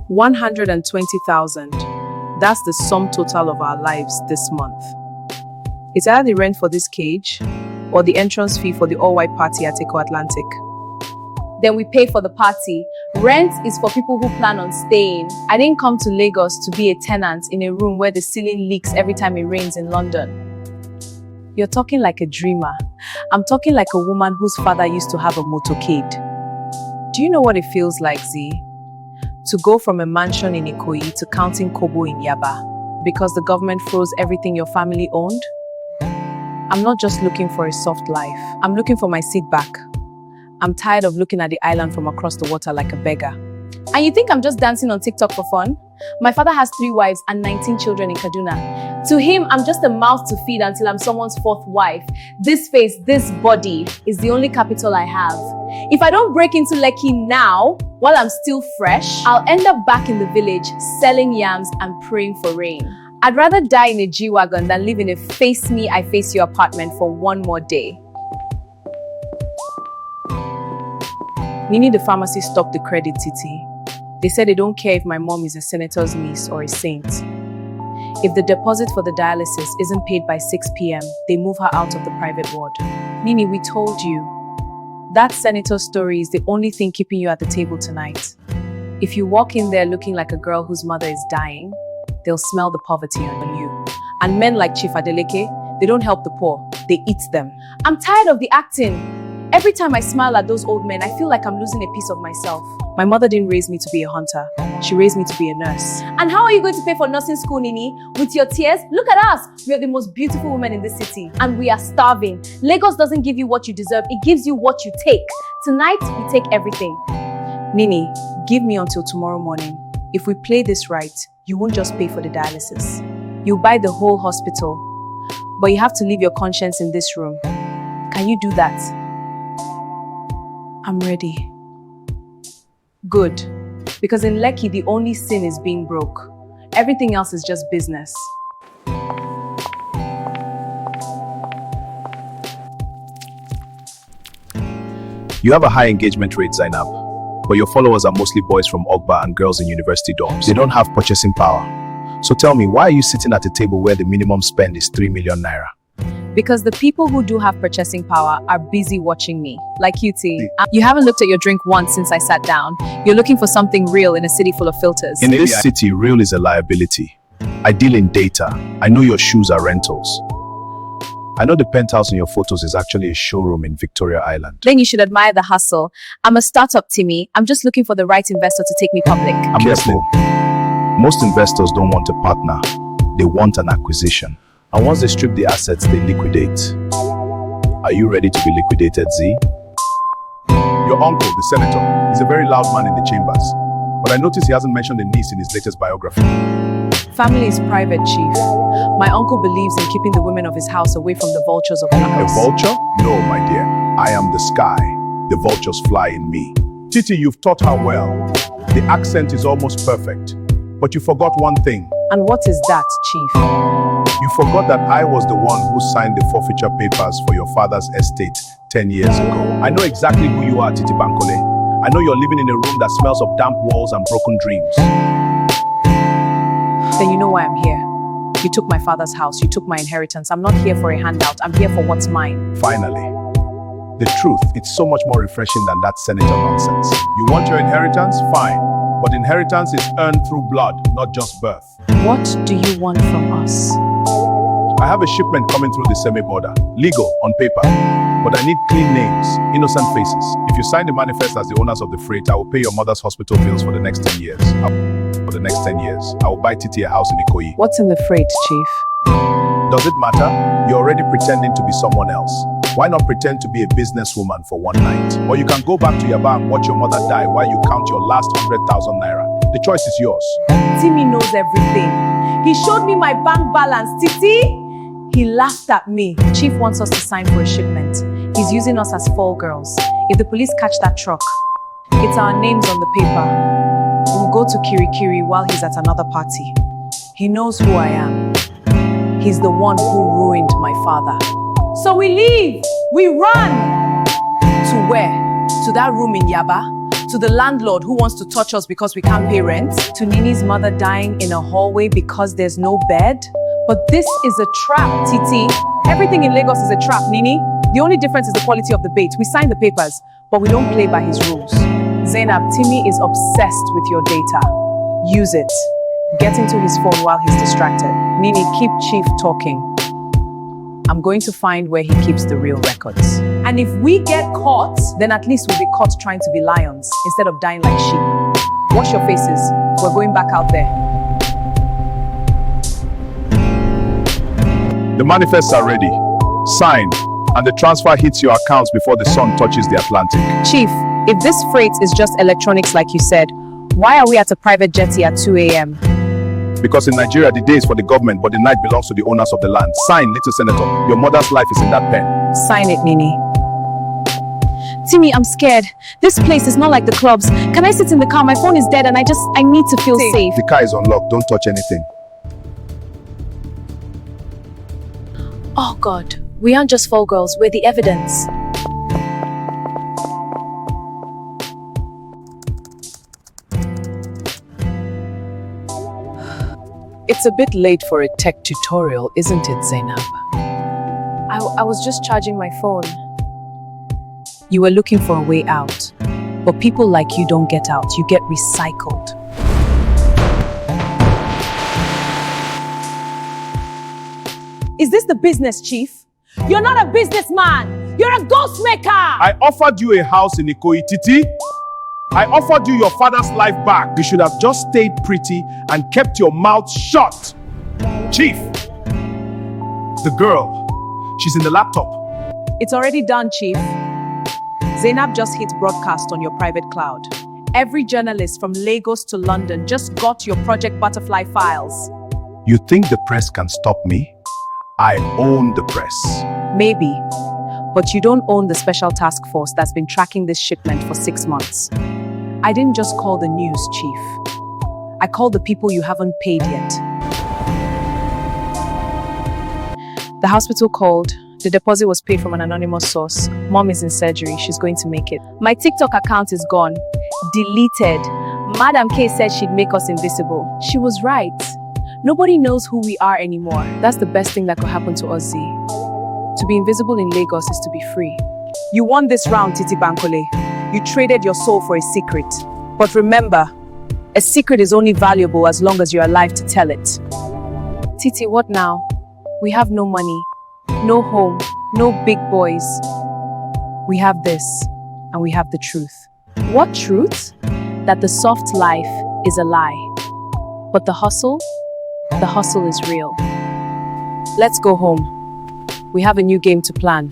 120,000. That's the sum total of our lives this month. It's either the rent for this cage or the entrance fee for the all-white party at Eco Atlantic. Then we pay for the party. Rent is for people who plan on staying. I didn't come to Lagos to be a tenant in a room where the ceiling leaks every time it rains in London. You're talking like a dreamer. I'm talking like a woman whose father used to have a motorcade. Do you know what it feels like, Z? To go from a mansion in Ikoyi to counting kobo in Yaba because the government froze everything your family owned? I'm not just looking for a soft life. I'm looking for my seat back. I'm tired of looking at the island from across the water like a beggar. And you think I'm just dancing on TikTok for fun? My father has 3 wives and 19 children in Kaduna. To him, I'm just a mouth to feed until I'm someone's 4th wife. This face, this body is the only capital I have. If I don't break into Lekki now, while I'm still fresh, I'll end up back in the village selling yams and praying for rain. I'd rather die in a G-Wagon than live in a face me, I face you apartment for one more day. Nini the pharmacy stopped the credit, Titi. They said they don't care if my mom is a senator's niece or a saint. If the deposit for the dialysis isn't paid by 6 p.m., they move her out of the private ward. Nini, we told you. That senator story is the only thing keeping you at the table tonight. If you walk in there looking like a girl whose mother is dying, they'll smell the poverty on you. And men like Chief Adeleke, they don't help the poor, they eat them. I'm tired of the acting. Every time I smile at those old men, I feel like I'm losing a piece of myself. My mother didn't raise me to be a hunter. She raised me to be a nurse. And how are you going to pay for nursing school, Nini? With your tears? Look at us! We are the most beautiful women in this city. And we are starving. Lagos doesn't give you what you deserve, it gives you what you take. Tonight, we take everything. Nini, give me until tomorrow morning. If we play this right, you won't just pay for the dialysis. You'll buy the whole hospital. But you have to leave your conscience in this room. Can you do that? I'm ready. Good. Because in Lekki, the only sin is being broke. Everything else is just business. You have a high engagement rate, Zainab, but your followers are mostly boys from Ogba and girls in university dorms. They don't have purchasing power. So tell me, why are you sitting at a table where the minimum spend is 3 million naira? Because the people who do have purchasing power are busy watching me. Like you, T. You haven't looked at your drink once since I sat down. You're looking for something real in a city full of filters. In this city, real is a liability. I deal in data. I know your shoes are rentals. I know the penthouse in your photos is actually a showroom in Victoria Island. Then you should admire the hustle. I'm a startup, Timmy. I'm just looking for the right investor to take me public. I'm listening. Most investors don't want a partner. They want an acquisition. And once they strip the assets, they liquidate. Are you ready to be liquidated, Z? Your uncle, the senator, is a very loud man in the chambers. But I notice he hasn't mentioned the niece in his latest biography. Family is private, Chief. My uncle believes in keeping the women of his house away from the vultures of Lagos. A vulture? No, my dear. I am the sky. The vultures fly in me. Titi, you've taught her well. The accent is almost perfect. But you forgot one thing. And what is that, Chief? You forgot that I was the one who signed the forfeiture papers for your father's estate 10 years ago. I know exactly who you are, Titi Bankole. I know you're living in a room that smells of damp walls and broken dreams. Then you know why I'm here. You took my father's house, you took my inheritance. I'm not here for a handout, I'm here for what's mine. Finally. The truth, it's so much more refreshing than that senator nonsense. You want your inheritance? Fine. But inheritance is earned through blood, not just birth. What do you want from us? I have a shipment coming through the semi-border. Legal, on paper. But I need clean names, innocent faces. If you sign the manifest as the owners of the freight, I will pay your mother's hospital bills for the next 10 years. I will buy Titi a house in Ikoyi. What's in the freight, Chief? Does it matter? You're already pretending to be someone else. Why not pretend to be a businesswoman for one night? Or you can go back to Yaba and watch your mother die while you count your last 100,000 naira. The choice is yours. Timmy knows everything. He showed me my bank balance, Titi. He laughed at me. Chief wants us to sign for a shipment. He's using us as fall girls. If the police catch that truck, it's our names on the paper. We'll go to Kirikiri while he's at another party. He knows who I am. He's the one who ruined my father. So we leave. We run. To where? To that room in Yaba? To the landlord who wants to touch us because we can't pay rent? To Nini's mother dying in a hallway because there's no bed? But this is a trap, Titi. Everything in Lagos is a trap, Nini. The only difference is the quality of the bait. We sign the papers, but we don't play by his rules. Zainab, Timmy is obsessed with your data. Use it. Get into his phone while he's distracted. Nini, keep Chief talking. I'm going to find where he keeps the real records. And if we get caught, then at least we'll be caught trying to be lions instead of dying like sheep. Wash your faces. We're going back out there. The manifests are ready. Sign, and the transfer hits your accounts before the sun touches the Atlantic. Chief, if this freight is just electronics like you said, why are we at a private jetty at 2 a.m.? Because in Nigeria, the day is for the government, but the night belongs to the owners of the land. Sign, little senator. Your mother's life is in that pen. Sign it, Nini. Timmy, I'm scared. This place is not like the clubs. Can I sit in the car? My phone is dead and I need to feel safe. The car is unlocked. Don't touch anything. Oh God, we aren't just fall girls, we're the evidence. It's a bit late for a tech tutorial, isn't it, Zainab? I was just charging my phone. You were looking for a way out. But people like you don't get out, you get recycled. Is this the business, Chief? You're not a businessman. You're a ghost maker. I offered you a house in Ikoyi, Titi. I offered you your father's life back. You should have just stayed pretty and kept your mouth shut. Chief, the girl, she's in the laptop. It's already done, Chief. Zainab just hit broadcast on your private cloud. Every journalist from Lagos to London just got your Project Butterfly files. You think the press can stop me? I own the press. Maybe, but you don't own the special task force that's been tracking this shipment for 6 months. I didn't just call the news, Chief. I called the people you haven't paid yet. The hospital called. The deposit was paid from an anonymous source. Mom is in surgery. She's going to make it. My TikTok account is gone. Deleted. Madam K said she'd make us invisible. She was right. Nobody knows who we are anymore. That's the best thing that could happen to us, Z. To be invisible in Lagos is to be free. You won this round, Titi Bankole. You traded your soul for a secret. But remember, a secret is only valuable as long as you're alive to tell it. Titi, what now? We have no money, no home, no big boys. We have this, and we have the truth. What truth? That the soft life is a lie. But the hustle is real. Let's go home. We have a new game to plan.